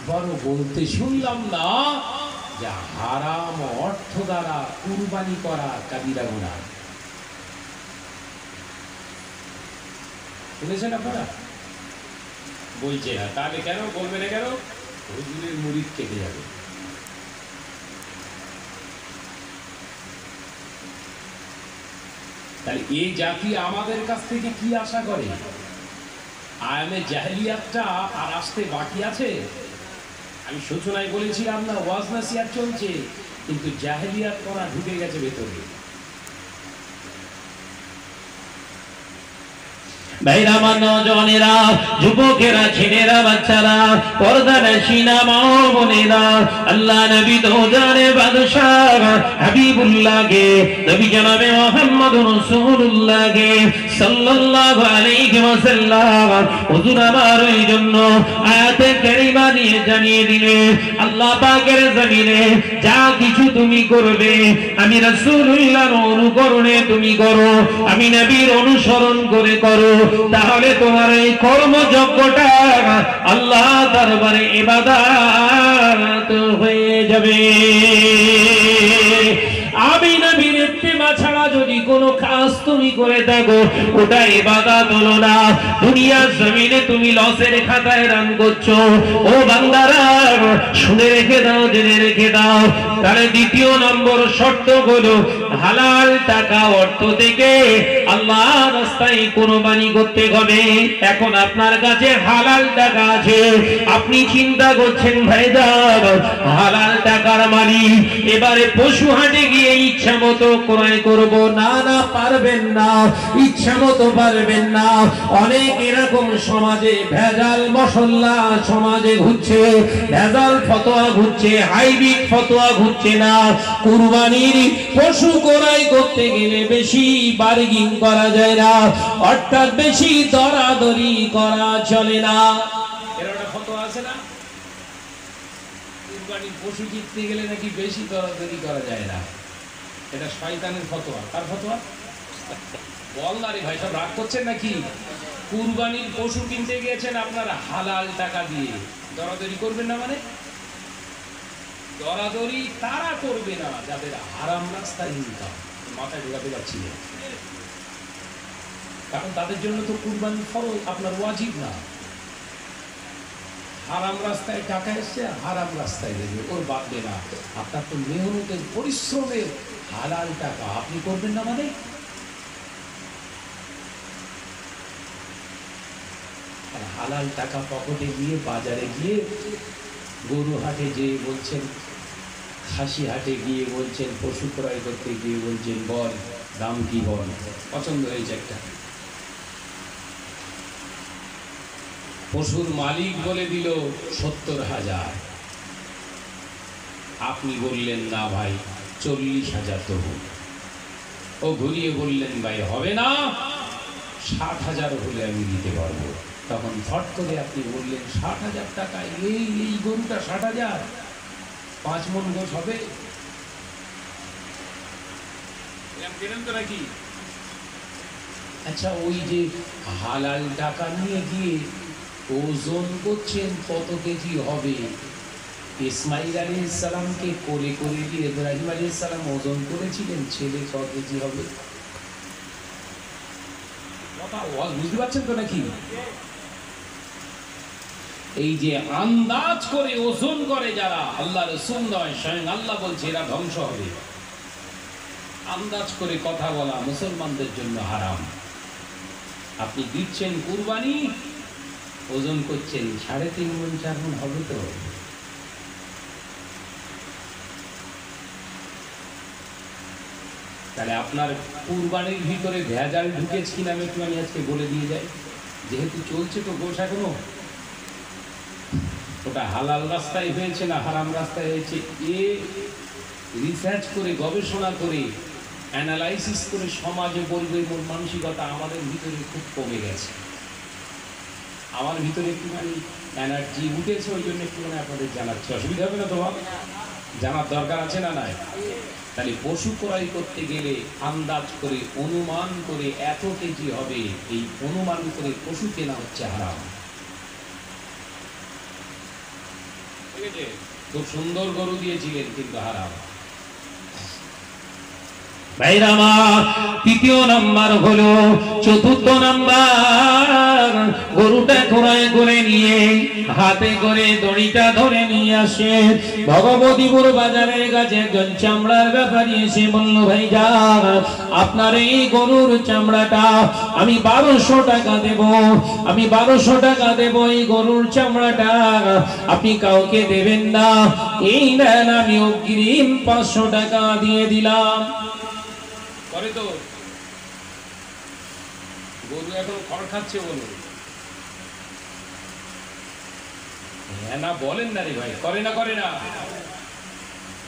বড় বলতে শুনলাম না যে হারাম অর্থ দ্বারা কুরবানি করা কাবিরা গুনাহ। শুনেছেন আপনারা? বলছে না, তাহলে কেন বলবে না? কেন? হুজুরের মুরিদ কেটে যাবে। তাহলে এই জাতি আমাদের কাছ থেকে কি আশা করে? আয়ামে জাহেলিয়াতটা আর আসতে বাকি আছে। আমি সূচনায় বলেছিলাম না, ওয়াজ নাসিহাত চলছে, কিন্তু জাহেলিয়াত করা ঢুকে গেছে ভেতরে। ভাইরা, নওজওয়ানেরা, যুবকেরা, ছেলেরা, বাচ্চারা, পর্দানশীনা মা বোনেরা, আল্লাহ নবী তো জানে বাদশাহ হাবিবুল্লাহকে, নবী জনাবে মুহাম্মদুর রাসূলুল্লাহকে সাল্লাল্লাহু আলাইহি ওয়াসাল্লাম হুজুর আমার এই জন্য আয়াতে কারিমা দিয়ে জানিয়ে দিলে, আল্লাহ পাকের জমিনে যা কিছু তুমি করবে আমি রাসূলুল্লাহর অনুকরণে তুমি করো, আমি নবীর অনুসরণ করে করো, তাহলে তোমার এই কর্মযজ্ঞটা আল্লাহ দরবারে ইবাদত হয়ে যাবে। আমি নবীর ইত্তেবা ছাড়া যদি কোনো কাজ তুমি করে থাকো, ওটা ইবাদত হলো না। দুনিয়ার জমিনে তুমি লসের খাতায় রান করছো। ও বান্দারা, শুনে রেখে দাও, জেনে রেখে দাও। তাহলে দ্বিতীয় নম্বর শর্ত হলো হালাল টাকা অর্থ থেকে আল্লাহ রাস্তায় কুরবানি করতে হবে। এখন আপনার কাছে হালাল টাকা আছে, আপনি চিন্তা করছেন ভাইজান হালাল টাকার মালিক, এবারে পশু হাটে গিয়ে ইচ্ছা মতো ক্রয় করব। না না, পারবেন না, ইচ্ছা মতো পারবেন না। অনেক এরকম সমাজে ভেজাল মশলা সমাজে ঘুরছে, ভেজাল ফতোয়া ঘুরছে, হাইব্রিড ফতোয়া ঘুরছে না। কুরবানির পশু ক্রয় করতে গেলে বেশি বার্গিং করা যায় না, অর্থাৎ বেশি দরাদরি করা চলে না। এর একটা ফতোয়া আছে না, কুরবানির পশু কিনতে গেলে নাকি বেশি দরাদরি করা যায় না। এটা শয়তানের ফতোয়া। কার ফতোয়া? বল না রে ভাই, সব রাগ করছেন নাকি? কুরবানির পশু কিনতে গিয়েছেন আপনারা হালাল টাকা দিয়ে, দরাদরি করবেন না মানে? দরাদরি তারা করবে না যাদের হারাম রাস্তায় ইনকাম। মাথায় ঢোকাতে পারছি না, কারণ তাদের জন্য তো কুরবানি ফরজ, আপনার ওয়াজিব না। হারাম রাস্তায় টাকা এসছে, হারাম রাস্তায় দেবে, ওর বাদবে না। আপনার তো মেহনতের পরিশ্রমের হালাল টাকা, আপনি করবেন না মানে? হালাল টাকা পকেটে গিয়ে বাজারে গিয়ে, গরু হাটে যেয়ে বলছেন, খাসি হাটে গিয়ে বলছেন, পশু ক্রয় করতে গিয়ে বলছেন বল দাম কি, বল পছন্দ হয়েছে একটা। পশুর মালিক বলে দিল 70,000, আপনি বললেন না ভাই 40,000 তবু। ও ঘুরিয়ে বললেন ভাই হবে না, 60,000 হলে আমি দিতে পারবো। তখন ফট করে আপনি বললেন 60,000 টাকায় এই গরুটা 60,000, 5 মণ গোশ হবে, কেনেন তো নাকি? আচ্ছা, ওই যে হালাল টাকা নিয়ে গিয়ে ওজন করছেন কত কেজি হবে, ইসমাইল আলাইহিস সালামকে কোলে করে দিয়ে ইব্রাহিম আলাইহিস সালাম ওজন করেছিলেন ছেলে ক কেজি হবে। কথা বুঝতে পারছেন তো নাকি? এই যে আন্দাজ করে ওজন করে যারা, আল্লাহ রাসূল নয় স্বয়ং আল্লাহ বলছে এরা ধ্বংস হবে। আন্দাজ করে কথা বলা মুসলমানদের জন্য হারাম। আপনি দিচ্ছেন কুরবানি, ওজন করছেন 3.5 মণ 4 মণ হবে তো। তাহলে আপনার কুরবানির ভিতরে ভেজাল ঢুকেছে কিনা আমি একটুখানি আজকে বলে দিয়ে যাই। যেহেতু চলছে তো গোশ এখনো, ওটা হালাল রাস্তায় হয়েছে না হারাম রাস্তায় হয়েছে, এ রিসার্চ করে গবেষণা করে অ্যানালাইসিস করে সমাজে বলবে মানসিকতা আমাদের ভিতরে খুব কমে গেছে। আমার ভিতরে একটুখানি এনার্জি উঠেছে, ওই জন্য একটুখানি আপনাদের জানাচ্ছি। অসুবিধা হবে না তোমার? জানার দরকার আছে না নাই? তাহলে পশু ক্রয় করতে গেলে আন্দাজ করে অনুমান করে এত কেজি হবে, এই অনুমান করে পশু কেনা হচ্ছে হারাম। ঠিক আছে? খুব সুন্দর গরু দিয়েছিলেন, কিন্তু হারাম। ভাইরা আমার, তৃতীয় নাম্বার হলো, চতুর্থ নাম্বার, গরুটা ক্রয় করে নিয়ে হাতে করে দড়িটা ধরে নিয়ে আসে ভগবতীপুর বাজারের কাছে একজন চামড়ার ব্যাপারী এসে বলল, ভাই যা, আপনার এই গরুর চামড়াটা আমি 1200 টাকা দেব, আমি 1200 টাকা দেব, এই গরুর চামড়াটা আপনি কাউকে দেবেন না, এই নেন, আমি অগ্রিম 500 টাকা দিয়ে দিলাম। করে তো, গরু এখন খড় খাচ্ছে, বলুন হ্যাঁ না বলেন না রে ভাই, করে না করে না,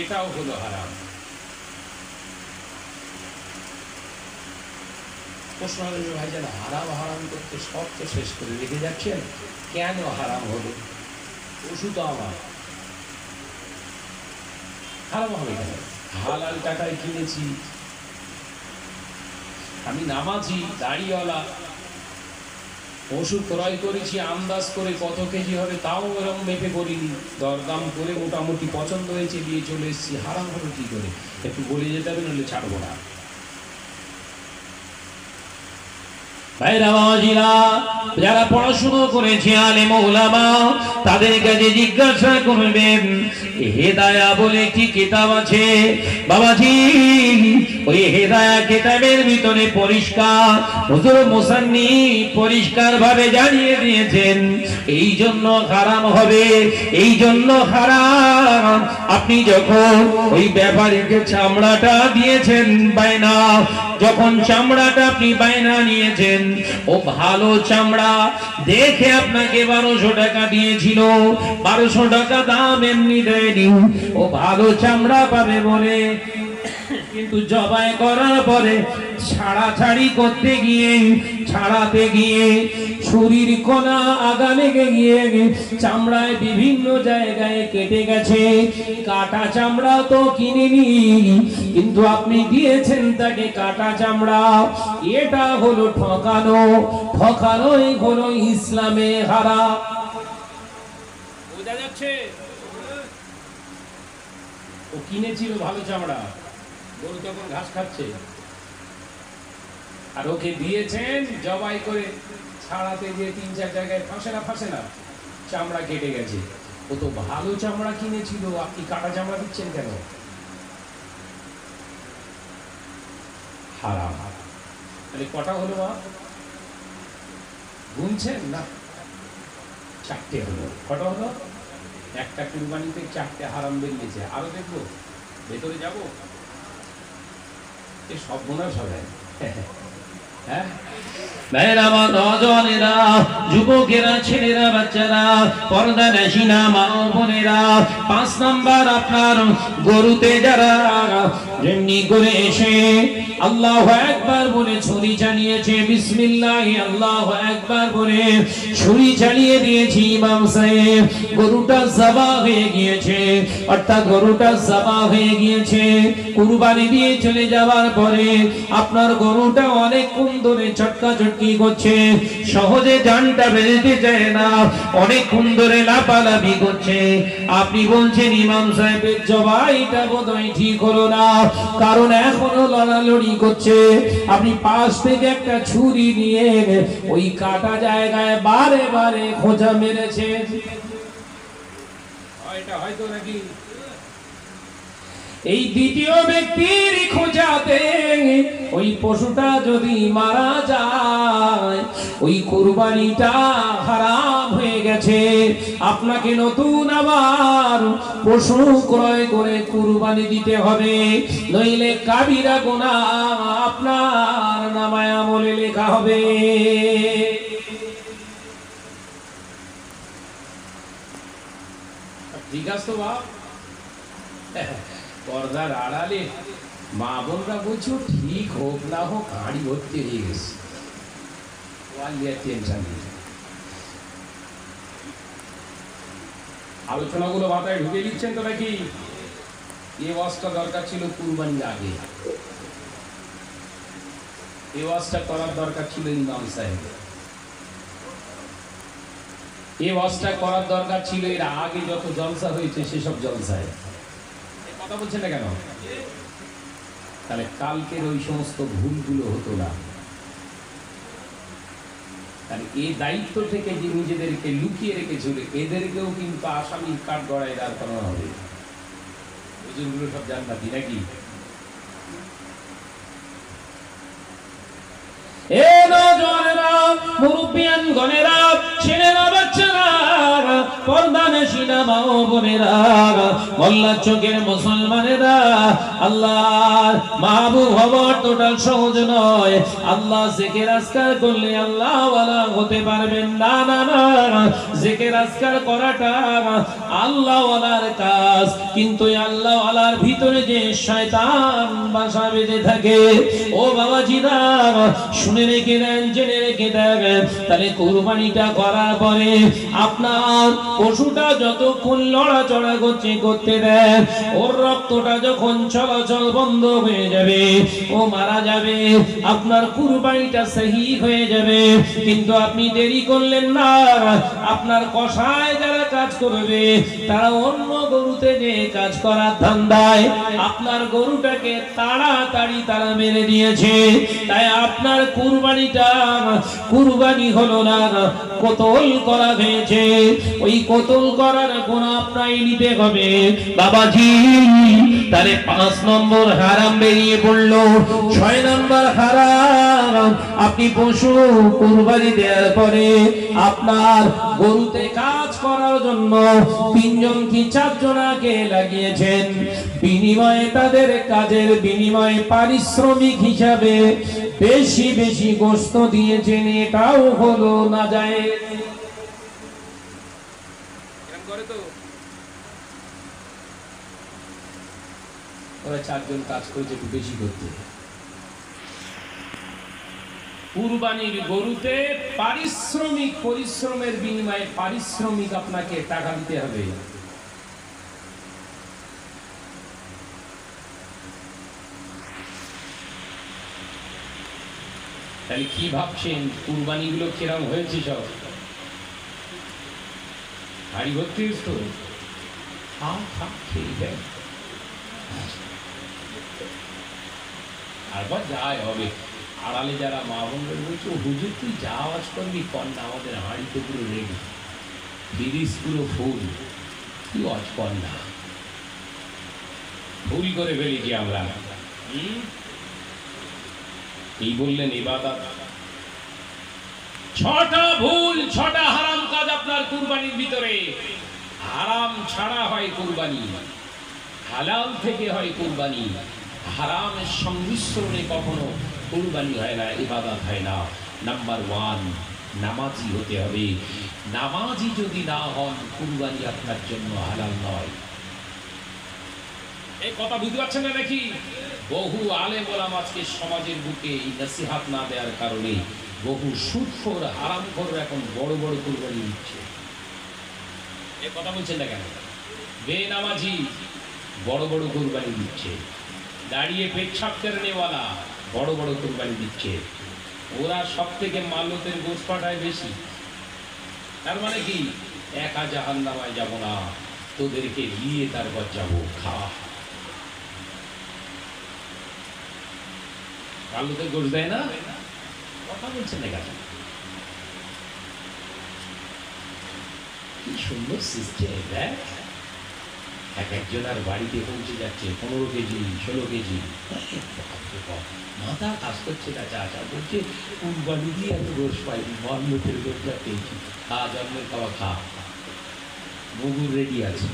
এটাও হলো হারাম। প্রশ্ন হলো, ভাই যেন হারাম হারাম করতে সব তো শেষ করে রেখে যাচ্ছেন, কেন হারাম হলো? ওষুধ তো আমার, হারাম হবে কেন? হালাল টাকায় কিনেছি, আমি নামাজি, দাড়িওয়ালা, ওষুধ ক্রয় করেছি আন্দাজ করে কত কেজি হবে তাও এরকম মেপে করিনি, দরদাম করে মোটামুটি পছন্দ হয়েছে দিয়ে চলে এসেছি, হারাম হলো কি করে? একটু বলে যেতে হবে, নাহলে ছাড়বো না। ভাইরা বাবাজিরা, যারা পড়াশুনো করেছে আলেম ওলামা, তাদের কাছে জিজ্ঞাসা করবেন, হেদায়া বলে একটি কিতাব আছে বাবাজি, ওই হেদায়া কিতাবের ভিতরে পরিষ্কার হুজুর মুসান্নিফ পরিষ্কার ভাবে জানিয়ে দিয়েছেন, এই জন্য হারাম হবে, এই জন্য হারাম। আপনি যখন ওই ব্যাপারীকে চামড়াটা দিয়েছেন বায়না, যখন চামড়াটা আপনি বায়না নিয়েছেন, ও ভালো চামড়া দেখে আপনাকে 1200 টাকা দিয়েছিল, 1200 টাকা দাম এমনি দেয়নি, ও ভালো চামড়া পাবে বলে, কিন্তু জবাই করার পরে ছাড়াছাড়ি করতে গিয়ে, ছাড়াতে গিয়ে ছুরির কোনা আগা লেগে গিয়ে চামড়ায় বিভিন্ন জায়গায় কেটে গেছে। কাটা চামড়া তো কিনিনি, কিন্তু আপনি দিয়েছেন তাকে কাটা চামড়া, এটা হলো ঠকানো, ঠকানোই হলো ইসলামে হারাম। বোঝা যাচ্ছে? ও কিনেছিল ভালো চামড়া, গরু তখন ঘাস খাচ্ছে, আর ওকে দিয়েছেন জবাই করে ছাড়াতে গিয়ে 3-4 জায়গায় ফাঁসে না, চামড়া কেটে গেছে। ও তো ভালো চামড়া কিনেছিল, আপনি কাটা চামড়া দিচ্ছেন কেন? হারাম। তাহলে কটা হলো মা? গুনছেন না? 4টে হলো। কটা হলো? একটা কুরবানিতে 4টে হারাম বেরিয়েছে। আরো দেখবো, ভেতরে যাবো, এ সব গুণা সবাই। হ্যাঁ, ভাইরা আমার, নওজওয়ানেরা, যুবকেরা, ছেলেরা, বাচ্চারা, পর্দা নাশিনা মা ও বোনেরা, 5 নাম্বার, আপনার গরুতে যারা যেমনি করে এসে আল্লাহু আকবার বলে ছুরি চালিয়েছে, বিসমিল্লাহ আল্লাহু আকবার বলে ছুরি চালিয়ে দিয়েছি ইমাম সাহেব, গরুটা যাবা হয়ে গিয়েছে, অর্থাৎ গরুটা যাবা হয়ে গিয়েছে। কুরবানি দিয়ে চলে যাওয়ার পরে আপনার গরুটা অনেকক্ষণ ধরে চটকা চটকি করছে, সহজে জানটা বেরোতে চায় না, অনেকক্ষণ ধরে লাফালাফি করছে। আপনি বলছেন ইমাম সাহেবের জবাইটা বোধহয় ঠিক হলো না, কারণ এখনো লড়ালড়ি করছে। আপনি পাশ থেকে একটা ছুরি নিয়ে ওই কাটা জায়গায় বারে বারে খোঁজা মেরেছে। এটা হয়তো নাকি এই দ্বিতীয় ব্যক্তির খোঁজাতে ওই পশুটা যদি মারা যায়, ওই কুরবানিটা হারাম হয়ে গেছে। আপনাকে নতুন আবার পশু ক্রয় করে কুরবানি দিতে হবে, নইলে কাবিরা গুনাহ আপনার নামায় আমলে লেখা হবে। ঠিক আছে তো বাপ, পর্দার আড়ালে মা বোনরা বলছো ঠিক হোক না হোক গাড়ি ভর্তি হয়ে গেছে, টেনশন নেই। আলোচনাগুলো মাথায় ঢুকে দিচ্ছেন তো নাকি? এই ওয়াজটা দরকার ছিল কুরবানির আগে, এই ওয়াজটা করার দরকার ছিল ইমাম সাহেব। এই ওয়াজটা করার দরকার ছিল এর আগে যত জলসা হয়েছে সেসব জলসায়। এই কথা বলছেন না কেন? তাহলে কালকের ওই সমস্ত ভুলগুলো হতো না। তাহলে এই দায়িত্ব থেকে যে নিজেদেরকে লুকিয়ে রেখেছিল এদেরকেও কিন্তু আসামির কাঠ গড়ায় দাঁড় করানো হবে। ওইগুলো সব জান্নাতি নাকি? এ নওজওয়ানেরা, মুরব্বিয়ান গণেরা, ছেলেরা, বাচ্চারা, পর্দানশীনা মা ও বোনেরা, মোল্লার চোখের মুসলমানেরা, আল্লাহর মাহবুব হওয়া টোটাল সহজ নয়। আল্লাহ জিকির আজকার করলে আল্লাহ ওয়ালা হতে পারবেন না। না না, জিকির আজকার করাটা আল্লাহ ওয়ালার কাজ, কিন্তু আল্লাহ ওয়ালার ভিতরে যে শয়তান বাসা বেঁধে থাকে। ও বাবাজিরা, শুনে রেখে দেন, জেনে রেখে দেন, তাহলে কুরবানিটা করার পরে আপনার পশুটা যতক্ষণ লড়াচড়া করতে দেন, ওর রক্তটা যখন চলাচল বন্ধ হয়ে যাবে, ও মারা যাবে, আপনার কুরবানিটা সহি হয়ে যাবে। কিন্তু আপনি দেরি করলেন না, আপনার কসায় যারা কাজ করবে তারা অন্য গরুতে যে কাজ করার ধান্দায় আপনার গরুটাকে তাড়াতাড়ি তারা মেরে দিয়েছে। তাই আপনার কুরবানিটা কুরবানি হলো না, কতল করা হয়েছে। ওই কতল করার গুণ আপনাই নিতে হবে বাবাজি। তাহলে 5 নম্বর হারাম বেরিয়ে পড়লো। 6 নম্বর হারাম, আপনি পশু কুরবানি দেওয়ার পরে আপনার গরুতে কাজ করার জন্য 3 জন কি 4 জনাকে লাগিয়েছেন, বিনিময়ে তাদের কাজের বিনিময়ে পারিশ্রমিক হিসাবে বেশি বেশি গোশত দিয়েছেন, এটাও হলো নাজায়েজ। ওরা 4 জন কাজ করেছে একটু বেশি করতে। কুরবানির গরুতে পরিশ্রমের বিনিময়ে পারিশ্রমিক আপনাকে টাকা দিতে হবে। তাহলে কি ভাবছেন কুরবানি গুলো কিরম হয়েছে? সব হাড়ি ভর্তি তো আরবার যাই হবে। আড়ালে যারা মা বোনদের বলছে, হুজুর তুই যা আওয়াজ করবি কর না, আমাদের হাঁড়িতে পুরো রেডি, ফিরিস পুরো ফুল, তুই আওয়াজ কর না। ভুল করে ফেলেছি আমরা। এই বললেন ইবাদত। 6টা ভুল, 6টা হারাম কাজ আপনার কুরবানির ভিতরে। হারাম ছাড়া হয় কুরবানি, হালাল থেকে হয় কুরবানি। হারামের সংমিশ্রণে কখনো কুরবানি হয় না, ইবাদত হয় না। নাম্বার 1, নামাজি হতে হবে। নামাজি যদি না হন, কুরবানি আপনার জন্য হালাল নয়। এই কথা বুঝতে পারছেন না নাকি? বহু আলেম ওলামা আজকে সমাজের বুকে এই নসিহত না দেওয়ার কারণে বহু সুদখোর, হারামখোর এখন বড় বড় কুরবানি দিচ্ছে। এই কথা বলছেন না কেন? বেনামাজি বড় বড় কুরবানি দিচ্ছে, দাঁড়িয়ে পেচ্ছাপ করেনেওয়ালা বড় বড় কুরবানি দিচ্ছে। ওরা সব থেকে মাল্যতের গোশ পাঠায় বেশি। তার মানে কি? একা জাহান্নামায় যাব না, তোদেরকে নিয়ে তারপর যাবো। খাওয়া মাল্যতের গোশ দেয় না? কথা বলছেন না কেন? কি সুন্দর সিস্টেম দেখ। একজনের বাড়িতে পৌঁছে যাচ্ছে 15 কেজি 16 কেজি। মাথা কাজ করছে না। চাচা বলছে কুরবানি দিয়ে এত গোশ পাইনি, মাল্যতের গোশটা পেয়েছি। খা, জন্মের খাওয়া খা, মুগুর রেডি আছে।